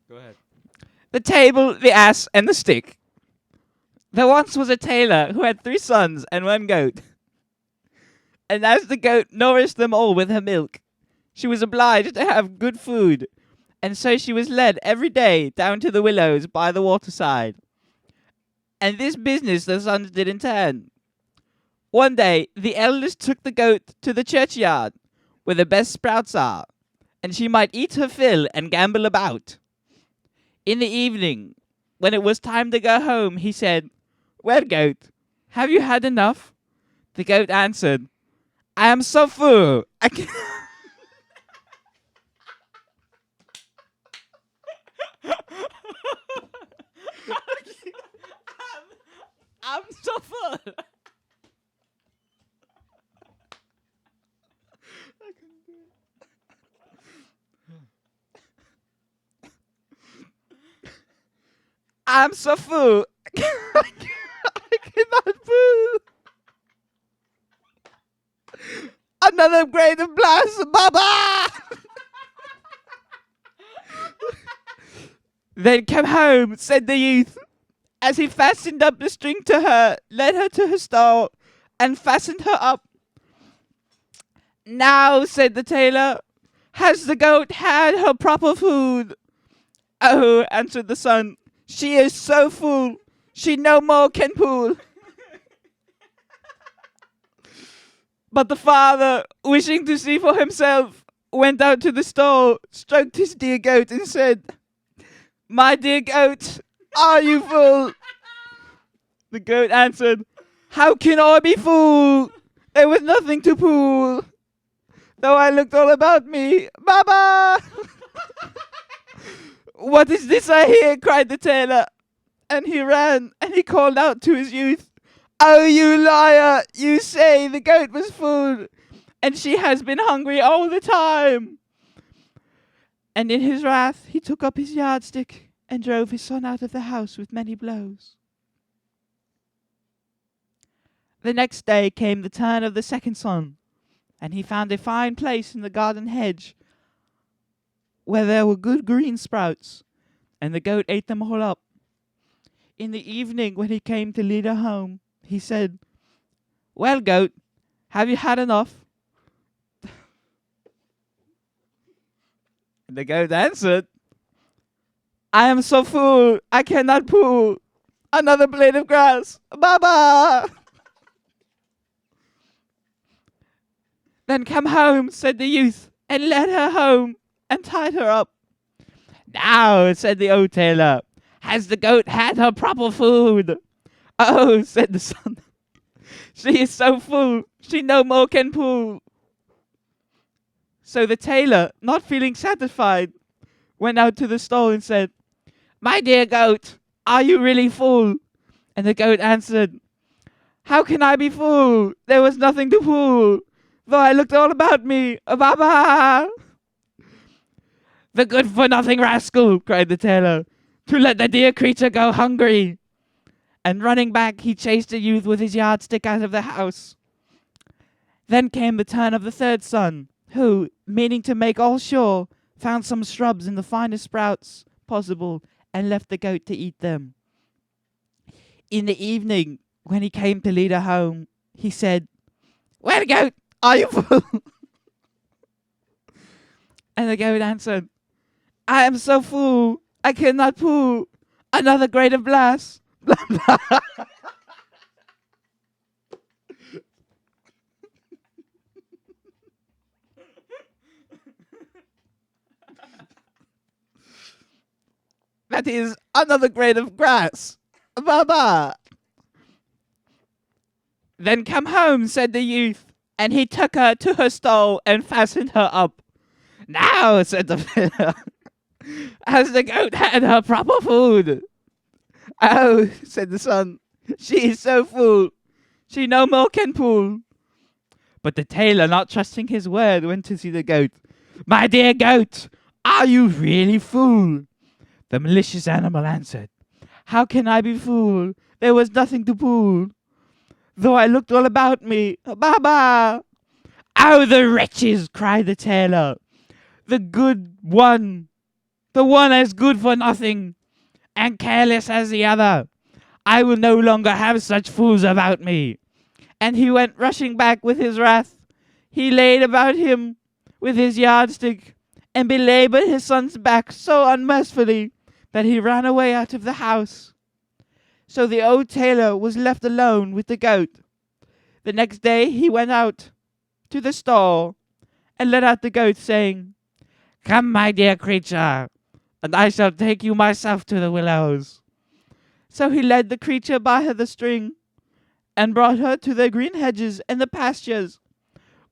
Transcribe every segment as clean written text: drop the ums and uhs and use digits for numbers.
Go ahead. The table, the ass, and the stick. There once was a tailor who had 3 sons and 1 goat. And as the goat nourished them all with her milk, she was obliged to have good food, and so she was led every day down to the willows by the waterside. And this business the sons did in turn. One day, the eldest took the goat to the churchyard, where the best sprouts are, and she might eat her fill and gambol about. In the evening, when it was time to go home, he said, "Well, goat, have you had enough?" The goat answered, "I am so full, I can I'm so full." I'm so full, I cannot move. Another grade of blast, Baba! Then come home, said the youth, as he fastened up the string to her, led her to her stall, and fastened her up. "Now," said the tailor, "has the goat had her proper food?" "Oh," answered the son, "she is so full, she no more can pull." But the father, wishing to see for himself, went out to the stall, stroked his dear goat, and said, "My dear goat, are you full?" The goat answered, "How can I be full? There was nothing to pull. Though I looked all about me, Baba!" "What is this I hear?" cried the tailor. And he ran, and he called out to his youth, "Oh, you liar! You say the goat was full, and she has been hungry all the time." And in his wrath he took up his yardstick and drove his son out of the house with many blows. The next day came the turn of the second son, and he found a fine place in the garden hedge, where there were good green sprouts, and the goat ate them all up. In the evening, when he came to lead her home, he said, "Well, goat, have you had enough?" And the goat answered, "I am so full, I cannot pull. Another blade of grass, Baba!" "Then come home," said the youth, and led her home, and tied her up. "Now," said the old tailor, "has the goat had her proper food?" "Oh," said the son, "she is so full, she no more can pull." So the tailor, not feeling satisfied, went out to the stall and said, "My dear goat, are you really full?" And the goat answered, "How can I be full? There was nothing to pull, though I looked all about me. Baba!" "The good-for-nothing rascal!" cried the tailor, "to let the dear creature go hungry." And running back, he chased the youth with his yardstick out of the house. Then came the turn of the third son, who, meaning to make all sure, found some shrubs in the finest sprouts possible, and left the goat to eat them. In the evening, when he came to lead her home, he said, "Well, goat, are you full?" And the goat answered, "I am so full, I cannot pull. Another grade of blast." That is another grade of grass. Baba! "Then come home," said the youth, and he took her to her stall and fastened her up. "Now," said the fellow, "has the goat had her proper food?" "Oh," said the son, "she is so full, she no more can pull." But the tailor, not trusting his word, went to see the goat. "My dear goat, are you really full?" The malicious animal answered, "How can I be full? There was nothing to pull, though I looked all about me. Baba!" "Oh, the wretches!" cried the tailor. "The good one, the one as good for nothing and careless as the other. I will no longer have such fools about me. And he went rushing back with his wrath. He laid about him with his yardstick, and belaboured his son's back so unmercifully that he ran away out of the house. So the old tailor was left alone with the goat. The next day he went out to the stall and let out the goat, saying, "Come, my dear creature, and I shall take you myself to the willows." So he led the creature by the string, and brought her to the green hedges and the pastures,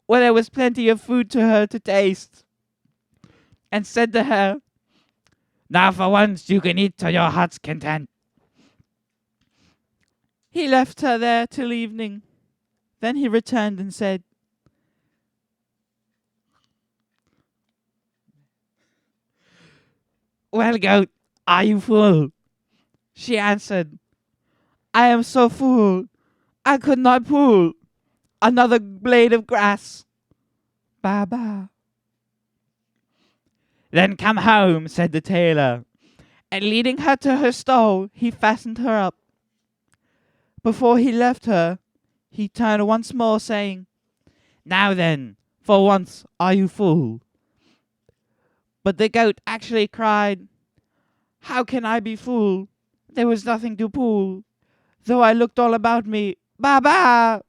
where there was plenty of food to her to taste, and said to her, "Now for once you can eat to your heart's content." He left her there till evening. Then he returned and said, "Well, goat, are you full?" She answered, "I am so full, I could not pull another blade of grass." Ba ba. "Then come home," said the tailor, and leading her to her stall, he fastened her up. Before he left her, he turned once more, saying, "Now then, for once are you full?" But the goat actually cried, "How can I be full? There was nothing to pull, though I looked all about me. Ba ba!"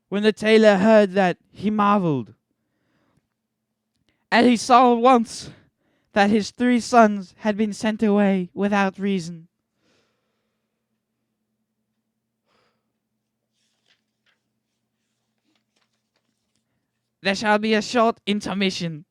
When the tailor heard that, he marveled, and he saw at once that his 3 sons had been sent away without reason. There shall be a short intermission.